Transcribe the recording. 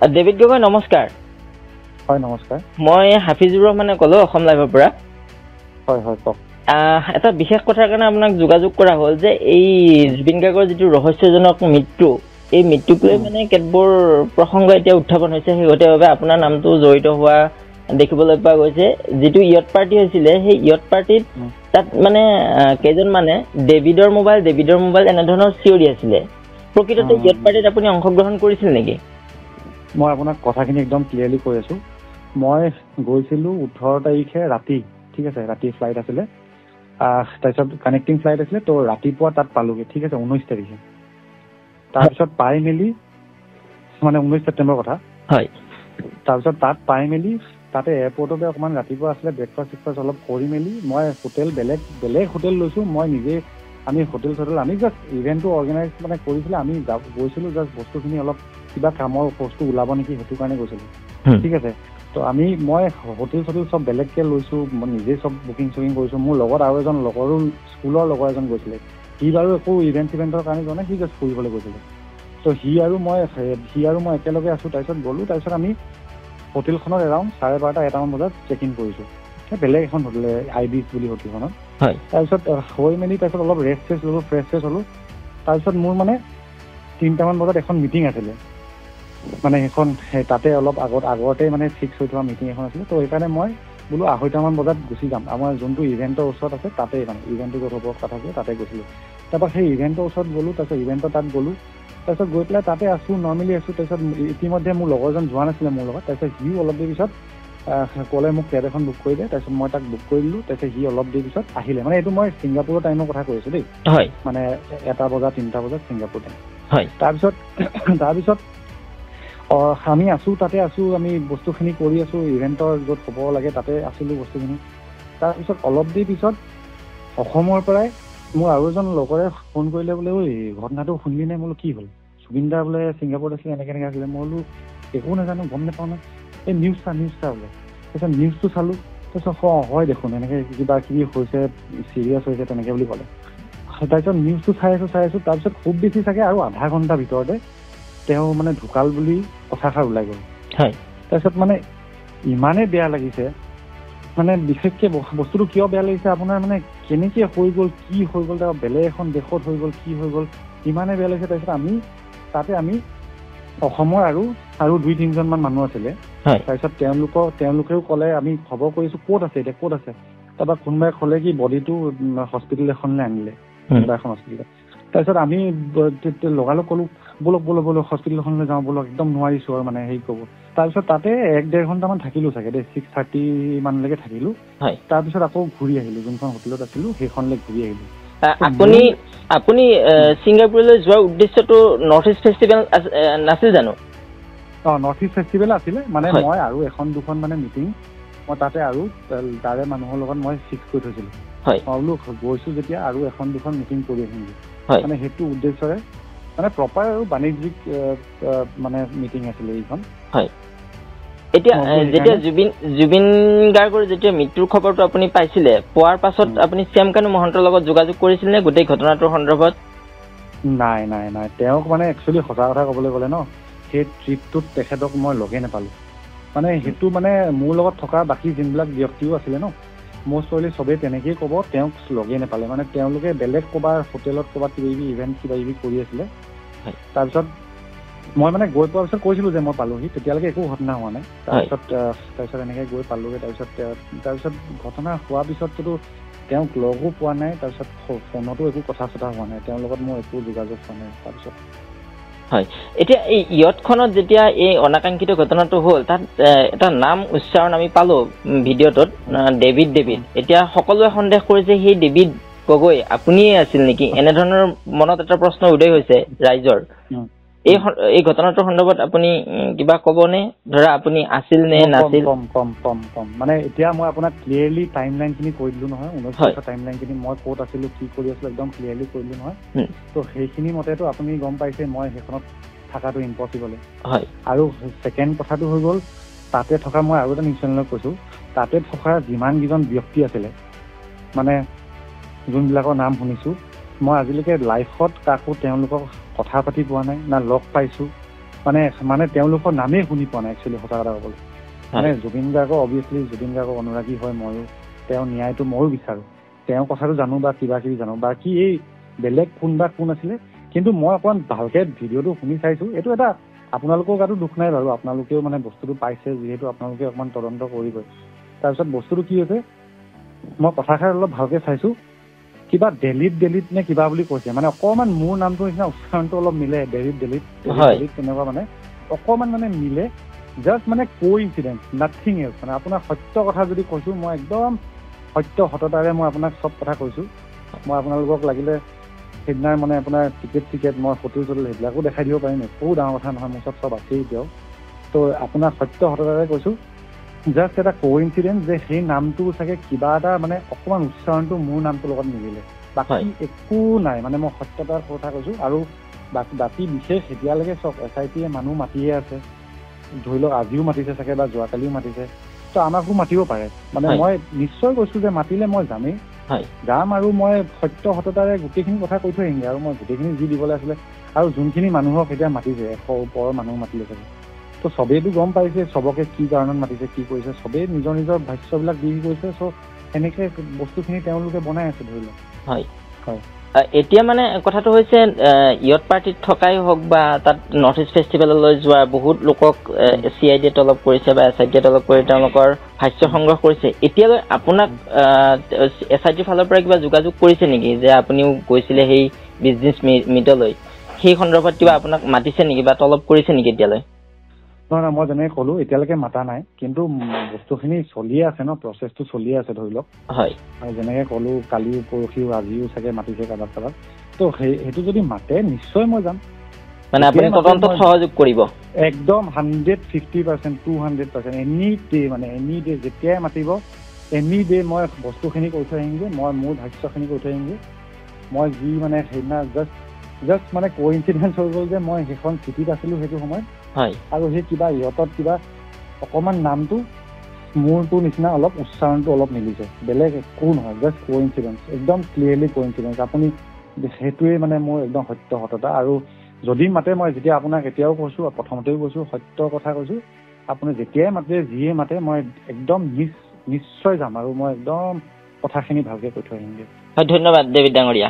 David Gogoi নমস্কাৰ। হয় নমস্কাৰ। মই হাফিজুৰ ৰহমানে ক'লো অসম লাইভৰ পৰা। হয় হয় কওক। এটা বিশেষ কথাৰ কাৰণে আপোনাক যোগাযোগ কৰা হ'ল যে এই জুবিন গাৰ্গৰ যিটো ৰহস্যজনক মৃত্যু, এই মৃত্যুক লৈ মানে কেতবোৰ প্ৰসংগ এতিয়া উত্থাপন হৈছে, শেহতীয়াভাৱে আপোনাৰ নামটো জড়িত হোৱা দেখিবলৈ পোৱা গৈছে। যিটো ইয়ট পাৰ্টি হৈছিলে, সেই ইয়ট পাৰ্টিত তাত মানে কেইজন মানে ডেভিডৰ মোবাইল এনেধৰণৰ চিঞৰি আছিলে। প্ৰকৃততে ইয়ট পাৰ্টিত আপুনি অংশগ্ৰহণ কৰিছিল নেকি? মই আপোনাক কথাখিনি একদম ক্লিয়াৰলি কৈ আছো। মই গৈছিলোঁ 18 তাৰিখে ৰাতি, ঠিক আছে, ৰাতি ফ্লাইট আছিলে, তাৰপিছত কানেক্টিং ফ্লাইট আছিলে, তো ৰাতিপুৱা তাত পালোগৈ, ঠিক আছে, 19 তাৰিখে। তাৰপিছত পাই মেলি, মানে 19 ছেপ্টেম্বৰ কথা, হয়। তাৰপিছত তাত পাই মেলি তাতে এয়াৰপৰ্টতে অকণমান ৰাতিপুৱা আছিলে, ব্ৰেকফাষ্ট অলপ কৰি মেলি মই হোটেল বেলেগ হোটেল লৈছোঁ। মই নিজে আমি হোটেল আমি জাষ্ট ইভেণ্টটো অৰ্গেনাইজ মানে কৰিছিলে, আমি গৈছিলোঁ জাষ্ট বস্তুখিনি অলপ কিবা কামৰ বস্তু ওলাব নেকি সেইটো কাৰণে গৈছিলোঁ, ঠিক আছে। তো মই হোটেল চব বেলেগকৈ লৈছোঁ, মই নিজেই চব বুকিং কৰিছোঁ। মোৰ লগত আৰু এজন লগৰো স্কুলৰ লগৰ এজন গৈছিলে, সি বাৰু একো ইভেণ্টৰ কাৰণে যোৱা নাই, সি জাষ্ট ফুৰিবলৈ গৈছিলে। তো সি আৰু মই একেলগে আছোঁ। তাৰপিছত গ'লোঁ, তাৰপিছত আমি হোটেলখনত এৰাউণ্ড 12:30-1টামান বজাত চেক ইন কৰিছোঁ, বেলেগ এখন হোটেল, IBIS বুলি হোটেলখনত। তাৰপিছত হৈ মেলি তাৰপিছত অলপ ৰেষ্ট ল'লোঁ, ফ্ৰেছ হ'লোঁ। তাৰপিছত মোৰ মানে 3টামান বজাত এখন মিটিং আছিলে, মানে সেইখন তাতে অলপ আগতে মানে ফিক্স হৈ থোৱা মিটিং এখন আছিলে। তো সেইকাৰণে মই বোলো 2:30মান বজাত গুচি যাম, আমাৰ যোনটো ইভেণ্টৰ ওচৰত আছে তাতেই, মানে ইভেণ্টটো য'ত হ'ব কথা আছে তাতে গৈছিলোঁ। তাৰপৰা সেই ইভেণ্টৰ ওচৰত গ'লোঁ, তাৰপিছত ইভেণ্টৰ তাত গ'লোঁ, তাৰপিছত গৈ পেলাই তাতে আছোঁ, নৰ্মেলি আছোঁ। তাৰপিছত ইতিমধ্যে মোৰ লগৰজন যোৱা নাছিলে মোৰ লগত, তাৰপিছত সিও অলপ দেৰি পিছত ক'লে মোক কেব এখন বুক কৰি দিয়ে। তাৰপিছত মই তাক বুক কৰি দিলোঁ। তাৰপিছত সি অলপ দেৰি পিছত আহিলে, মানে এইটো মই ছিংগাপুৰৰ টাইমৰ কথা কৈ আছোঁ দেই, মানে 1টা বজাত 3টা বজাত ছিংগাপুৰ টাইম। তাৰপিছত আমি আছোঁ, তাতে আছোঁ, আমি বস্তুখিনি কৰি আছোঁ, ইভেণ্টৰ য'ত হ'ব লাগে তাতে আছিলোঁ বস্তুখিনি। তাৰপিছত অলপ দেৰি পিছত অসমৰ পৰাই মোৰ আৰু এজন লগৰে ফোন কৰিলে, বোলে ঐ ঘটনাটো শুনিলি নে? বোলো কি হ'ল? জুবিন দা বোলে ছিংগাপুৰত আছিলে, এনেকৈ আছিলে। মই বোলো একো নাজানো, গম নাপাওঁ ন, এই নিউজ চা বোলে। তাৰপিছত নিউজটো চালোঁ, তাৰপিছত হয় দেখোন, এনেকৈ কিবা কিবি হৈছে, চিৰিয়াছ হৈছে তেনেকৈ বুলি ক'লে। তাৰপিছত নিউজটো চাই আছোঁ। তাৰপিছত খুব বেছি চাগে আৰু আধা ঘণ্টাৰ ভিতৰতে তেওঁ মানে ঢুকাল বুলি কথাষাৰ ওলাই গ'ল। তাৰপিছত মানে ইমানেই বেয়া লাগিছে, মানে বিশেষকৈ বস্তুটো কিয় বেয়া লাগিছে আপোনাৰ, মানে কেনেকৈ হৈ গ'ল, কি হৈ গ'ল, তাৰ বেলেগ এখন দেশত হৈ গ'ল, কি হৈ গ'ল, ইমানেই বেয়া লাগিছে। তাৰপিছত আমি অসমৰ আৰু 2-3জনমান মানুহ আছিলে। তাৰপিছত তেওঁলোকেও ক'লে, আমি খবৰ কৰিছোঁ ক'ত আছে এতিয়া, ক'ত আছে। তাৰপৰা কোনোবাই ক'লে কি বডিটো হস্পিটেল এখনলৈ আনিলে, কোনোবা এখন হস্পিটেল। তাৰপিছত আমি লগালগ ক'লোঁ ব'লক হস্পিটেল এখনলৈ যাওঁ, ব'লক, একদম নোৱাৰিছোঁ আৰু মানে হেৰি ক'ব। তাৰপিছত তাতে 1-1.5 ঘণ্টামান থাকিলোঁ চাগে দেই, 6:30 মানলৈকে থাকিলোঁ। তাৰপিছত আকৌ ঘূৰি আহিলোঁ, যোনখন হোটেলত আছিলোঁ সেইখনলৈ ঘূৰি আহিলোঁ। আপুনি ছিংগাপুৰলৈ যোৱাৰ উদ্দেশ্যটো নৰ্থ ইষ্ট ফেষ্টিভেল নাছিল জানো? নৰ্থ ইষ্ট ফেষ্টিভেল আছিলে, মানে মই আৰু 1-2খন মানে মিটিং মই তাতে আৰু তাৰে মানুহৰ লগত মই ফিক্স কৰি থৈছিলোঁ। মই বোলো গৈছোঁ যেতিয়া আৰু 1-2খন মিটিং কৰি আহিমগৈ, মানে সেইটো উদ্দেশ্যৰে, মানে প্ৰপাৰ আৰু বাণিজ্যিক মানে মিটিং আছিলে এইখন। এতিয়া যেতিয়া জুবিন গাৰ্গৰ যেতিয়া মৃত্যুৰ খবৰটো আপুনি পাইছিলে, পোৱাৰ পাছত আপুনি শ্যাম কানু মহন্তৰ লগত যোগাযোগ কৰিছিল নে গোটেই ঘটনাটোৰ সন্দৰ্ভত? নাই, তেওঁক মানে একচুৱেলি সঁচা কথা ক'বলৈ গ'লে ন, সেই ট্ৰিপটোত তেখেতক মই লগেই নাপালোঁ। মানে সেইটো মানে মোৰ লগত থকা বাকী যোনবিলাক ব্যক্তিও আছিলে ন, মোৰ ছোৱালী চবেই তেনেকেই ক'ব, তেওঁক লগেই নাপালে। মানে তেওঁলোকে বেলেগ ক'ৰবাৰ হোটেলত ক'ৰবাত কিবাকিবি ইভেণ্ট কিবাকিবি কৰি আছিলে। তাৰপিছত মই মানে গৈ পোৱাৰ পিছত কৈছিলোঁ যে মই পালোঁহি, তেতিয়ালৈকে একো ঘটনা হোৱা নাই। তাৰপিছত এনেকৈ গৈ পালোঁগৈ। তাৰপিছত ঘটনা হোৱাৰ পিছততো তেওঁক লগো পোৱা নাই, তাৰপিছত ফোনতো একো কথা চথা হোৱা নাই, তেওঁৰ লগত মোৰ একো যোগাযোগ হোৱা নাই। তাৰপিছত এতিয়া এই ইয়টখনত যেতিয়া এই অনাকাংক্ষিত ঘটনাটো হ'ল, তাত এটা নাম উচ্চাৰণ আমি পালোঁ ভিডিঅ'টোত, ডেভিড। এতিয়া সকলোৱে সন্দেহ কৰিছে সেই ডেভিড গগৈ আপুনিয়ে আছিল নেকি, এনেধৰণৰ মনত এটা প্ৰশ্ন উদয় হৈছে ৰাইজৰ। এই ঘটনাটোৰ সন্দৰ্ভত আপুনি কিবা ক'বনে? ধৰা আপুনি আছিল নে নাছিল? কম মানে এতিয়া মই আপোনাক ক্লিয়াৰলি টাইম লাইনখিনি কৈ দিলোঁ নহয়, 19 টাইম লাইনখিনি মই ক'ত আছিলোঁ, কি কৰি আছিলোঁ, একদম ক্লিয়াৰলি কৈ দিলোঁ নহয়। তো সেইখিনি মতেতো আপুনি গম পাইছে মই সেইখনত থকাটো ইম্পচিবল। আৰু ছেকেণ্ড কথাটো হৈ গ'ল, তাতে থকা মই আৰু এটা নিউজ চেনেলত কৈছোঁ, তাতে থকা যিমানকেইজন ব্যক্তি আছিলে, মানে যোনবিলাকৰ নাম শুনিছোঁ, মই আজিলৈকে লাইফত কাকো তেওঁলোকক কথা পাতি পোৱা নাই, না লগ পাইছোঁ, মানে তেওঁলোকৰ নামেই শুনি পোৱা নাই একচুৱেলি সঁচা কথা ক'বলৈ মানে জুবিন গাৰ্গৰ অবভিয়াছলি জুবিন গাৰ্গৰ অনুৰাগী হয় ময়ো তেওঁৰ ন্যায়টো ময়ো বিচাৰোঁ তেওঁৰ কথাটো জানো বা কিবা কিবি জানো বাকী এই বেলেগ কোন আছিলে কিন্তু মই অকণমান ভালকে ভিডিঅ'টো শুনি চাইছোঁ এইটো এটা আপোনালোকৰ গাতো দুখ নাই বাৰু আপোনালোকেও মানে বস্তুটো পাইছে যিহেতু আপোনালোকে অকণমান তদন্ত কৰিবই তাৰপিছত বস্তুটো কি হৈছে মই কথাষাৰ অলপ ভালকে চাইছোঁ কিবা ডেলিট নে কিবা বুলি কৈছে মানে অকণমান মোৰ নামটো নিচিনা উচ্চাৰণটো অলপ মিলে ডেলিট তেনেকুৱা মানে অকণমান মানে মিলে জাষ্ট মানে কোইনচিডেন্স নাথিং এলছ মানে আপোনাৰ সত্য কথা যদি কৈছোঁ মই একদম সত্যতাৰে মই আপোনাক চব কথা কৈছোঁ মই আপোনালোকক লাগিলে সেইদিনাৰ মানে আপোনাৰ টিকেট মই হোটেল সেইবিলাকো দেখাই দিব পাৰিম একো ডাঙৰ কথা নহয় মোৰ চব আছেই এতিয়াও তো আপোনাক সত্যতাৰে কৈছোঁ জাষ্ট এটা কোইনচিডেন্স যে সেই নামটো চাগে কিবা এটা মানে অকণমান উচ্চাৰণটো মোৰ নামটোৰ লগত নিমিলে বাকী একো নাই মানে মই সত্যতাৰ কথা কৈছোঁ আৰু বাকী বিশেষ এতিয়ালৈকে চব SITয়ে মানুহ মাতিয়ে আছে ধৰি লওক আজিও মাতিছে চাগে বা যোৱাকালিও মাতিছে তো আমাকো মাতিব পাৰে মানে মই নিশ্চয় কৈছোঁ যে মাতিলে মই যামেই যাম আৰু মই সত্যতাৰে গোটেইখিনি কথা কৈ থৈ আহিমগৈ আৰু মই গোটেইখিনি যি দিবলৈ আছিলে আৰু যোনখিনি মানুহক এতিয়া মাতিছে 100 ওপৰৰ মানুহ মাতিলে চাগে তো চবেইতো গম পাইছে চবকে কি কাৰণত মাতিছে কি কৰিছে চবেই নিজৰ ভাষ্যবিলাক দি গৈছে চ' এনেকৈ বস্তুখিনি তেওঁলোকে বনাই আছে ধৰি লওক হয় এতিয়া মানে কথাটো হৈছে ইয়ত পাৰ্টিত থকাই হওক বা তাত নৰ্থ ইষ্ট ফেষ্টিভেললৈ যোৱা বহুত লোকক CIDয়ে তলব কৰিছে বা SITয়ে তলব কৰি তেওঁলোকৰ ভাষ্য সংগ্ৰহ কৰিছে এতিয়ালৈ আপোনাক SITৰ ফালৰ পৰা কিবা যোগাযোগ কৰিছে নেকি যে আপুনিও গৈছিলে সেই বিজনেছ মিটলৈ সেই সন্দৰ্ভত কিবা আপোনাক মাতিছে নেকি বা তলব কৰিছে নেকি এতিয়ালৈ নহয় মই যেনেকৈ ক'লোঁ এতিয়ালৈকে মাতা নাই কিন্তু বস্তুখিনি চলিয়ে আছে ন প্ৰচেছটো চলিয়ে আছে ধৰি লওক হয় আৰু যেনেকৈ ক'লোঁ কালিও পৰহিও আজিও চাগে মাতিছে কাৰোবাক তো সেইটো যদি মাতে নিশ্চয় মই যাম মানে আপুনি তদন্তত সহযোগ কৰিব একদম 150% 200% এনি ডে যেতিয়াই মাতিব এনি ডে মই বস্তুখিনি কৈ থৈ আহিমগৈ মই মোৰ ভাষ্যখিনি কৈ থৈ আহিমগৈ মই যি মানে সেইদিনা জাষ্ট মানে কোইনচিডেন্স হৈ গ'ল যে মই সেইখন চিটিত আছিলোঁ সেইটো সময়ত আৰু সেই কিবা ইহঁতত কিবা অকণমান নামটো মোৰটো নিচিনা অলপ উচ্চাৰণটো অলপ মিলিছে বেলেগ একো নহয় জাষ্ট কোইনচিডেন্স একদম ক্লিয়াৰলি কোইনচিডেন্স আপুনি সেইটোৱে মানে মোৰ একদম সত্যতা আৰু যদি মাতে মই যেতিয়া আপোনাক এতিয়াও কৈছোঁ প্ৰথমতেও কৈছোঁ সত্য কথা কৈছোঁ আপুনি যেতিয়াই মাতে যিয়ে মাতে মই একদম নিশ্চয় যাম আৰু মই একদম কথাখিনি ভালকৈ কৈ থৈ আহিমগৈ হয় ধন্যবাদ ডেভিড ডাঙৰীয়া